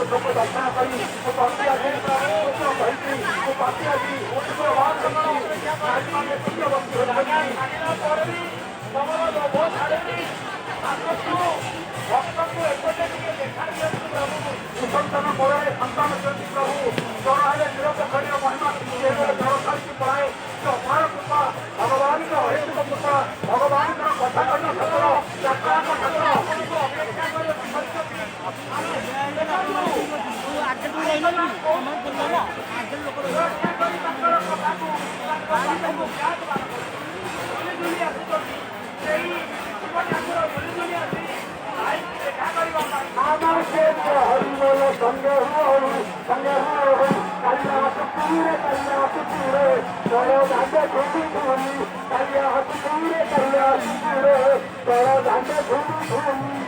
ଲୋକ ଦର୍ଶନ କରି ପ୍ରତି ଆଜି କହିଛି ପ୍ରତି ଆଜି ନାରୀମାନେ ଭକ୍ତଙ୍କୁ ଏପଟେ ଟିକେ ଦେଖାଦିଅନ୍ତୁ ପ୍ରଭୁ କୁସନ୍ତନ କୋଳରେ ସନ୍ତାନ ଦିଅନ୍ତି ପ୍ରଭୁ ଜ୍ୱର ହେଲେ ନିରପେକ୍ଷଣୀୟ ମହିମା ଜ୍ୱର ଛାଡ଼ିକି ପଳାଏ ଅପାର କୃପା ଭଗବାନଙ୍କ ଅହେତୁକ କୃପା ଭଗବାନଙ୍କର କଥା କହିବା ଠାକୁର ଯାତ୍ରାଙ୍କ ଠାକୁର ଆପଣଙ୍କୁ ଅପେକ୍ଷା হরিবল সঙ্গে সঙ্গে কালিয়া হাতুরে বড় দাঁড়ে ঘুমি ঘুমি কালিয়া হাতুরে বড় দাঁড়ে ঘুমি ঘুমি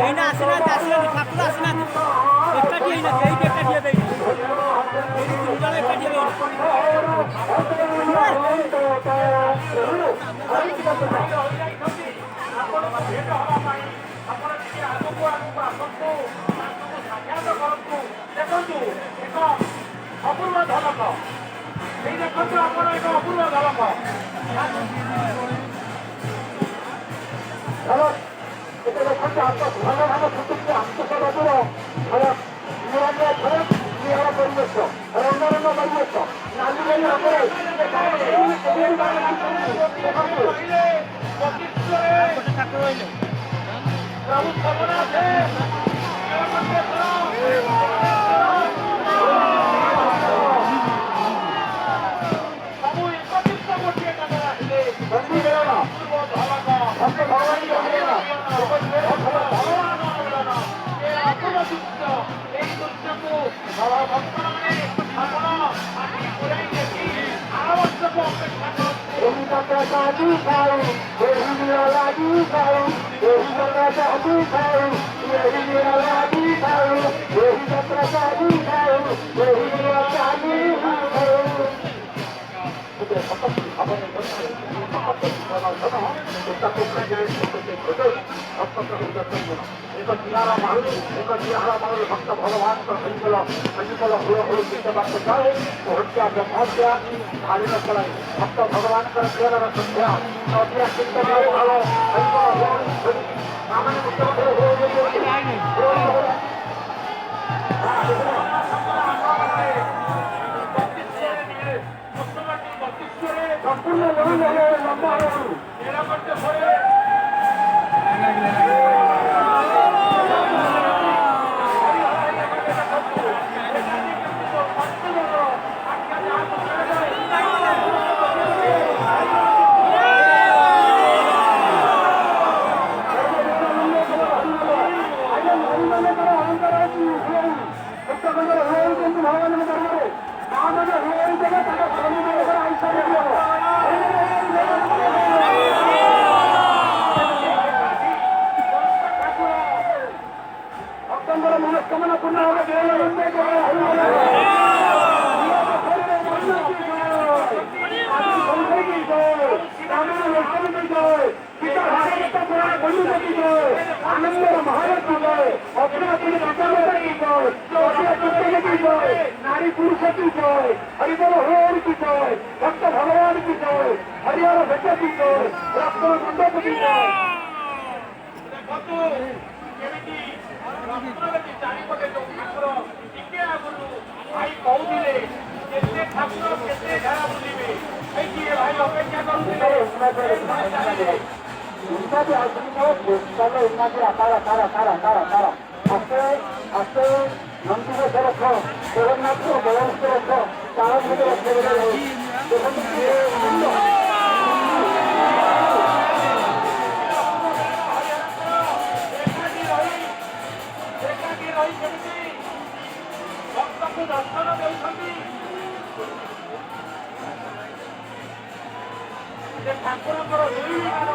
ଏଇନା ଆସିନାହାନ୍ତି ଠାକୁର ଆସିନାହାନ୍ତି ଏକାଠି ହେଇନାହାନ୍ତି ଏଇଠି ଏକାଠି ହେବେ ଏଇଠି ତିନି ଜଣ ଏକାଠି ହେବେ ଦେଖନ୍ତୁ ଏକ ଅପୂର୍ବ ଝଲକ ଏଇ ଦେଖନ୍ତୁ ଆପଣ ଏକ ଅପୂର୍ବ ଝଲକ এটা দেখুন ভালো ভালো ফুটুকে আত্মসমাজের ফলক নিরাময় ফলক নিরাম পরিবেশ রঙ্গারঙ্গ পরিবেশ নালী নালী হবে প্রভু খবর আছে ସବୁ ଏକତ୍ରିତ ଗୋଟିଏ କାମରେ ଆସିଲେ भक्त भगवान संकल हुल हुल गीत बात जाए हत्या ब्रह्मत्या भारी न चलाए भक्त भगवान संध्या नदिया कीर्तन भाव मनस्कामना पूर्ण आनंद महाराज की जय नारी पुरुष की जय हरिबल होर की जय भक्त भगवान की जय हरिहर भेट की जय रक्त मंडप की जय चारिपटे जो ठाकुर टिके आगु भाई कहते ठाकुर के धारा बुलवे भाई अपेक्षा करुले उन्नति आसने उन्नति तारा तारा तारा तारा तारा आस्ते आस्ते नंदी को रख जगन्नाथ को बलराम को रख तारा मुझे रखे भक्त को दर्शन देते ଯେ ଠାକୁରଙ୍କର ଦୁଇ ବିମାନ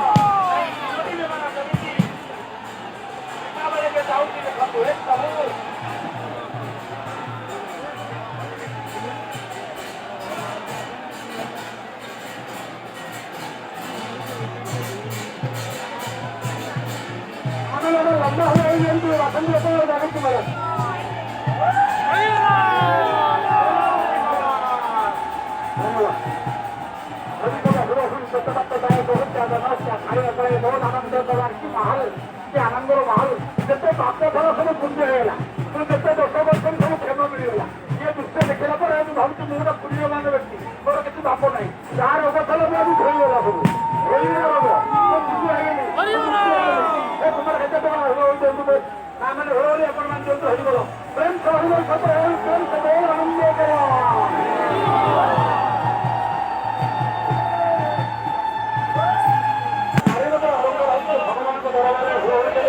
ଦୁଇ ବିମାନ କେମିତି ଏକାବେଳେ ଯାଉଛି ଦେଖନ୍ତୁ ଏ ସବୁ ଲମ୍ବା ହେଇ ଯେମିତି ବାସନ୍ତୀ ଯେତେବେଳେ ଜାଗିଛି ମ୍ୟାଡ଼ାମ ଆନନ୍ଦର ମାହୋଲ ଯେତେ ବାପଥର ସବୁ ପୁଣ୍ୟ ହେଇଗଲା ଯେତେ 10 ବର୍ଷ ସବୁ କ୍ଷମ ମିଳିଗଲା ଇଏ ଦୃଶ୍ୟ ଦେଖିଲା ପରେ ମୁଁ ଭାବୁଛି ମୁଁ ଗୋଟେ ପୁଣ୍ୟମାନ ବ୍ୟକ୍ତି ମୋର କିଛି ବାପ ନାହିଁ ଯାହାର ଅବସର ବି ଆଜି ଧୋଇଗଲା ସବୁ ତୁମର କେତେ ଟଙ୍କା ଦିଅନ୍ତୁ ନା ମାନେ ହୋଲି ଆପଣମାନେ ଦିଅନ୍ତୁ ହେଇଗଲ ପ୍ରେମ ସହିତ ପ୍ରେମ ସହିତ ଆନନ୍ଦ କର ଭଗବାନଙ୍କ ଦରବାରରେ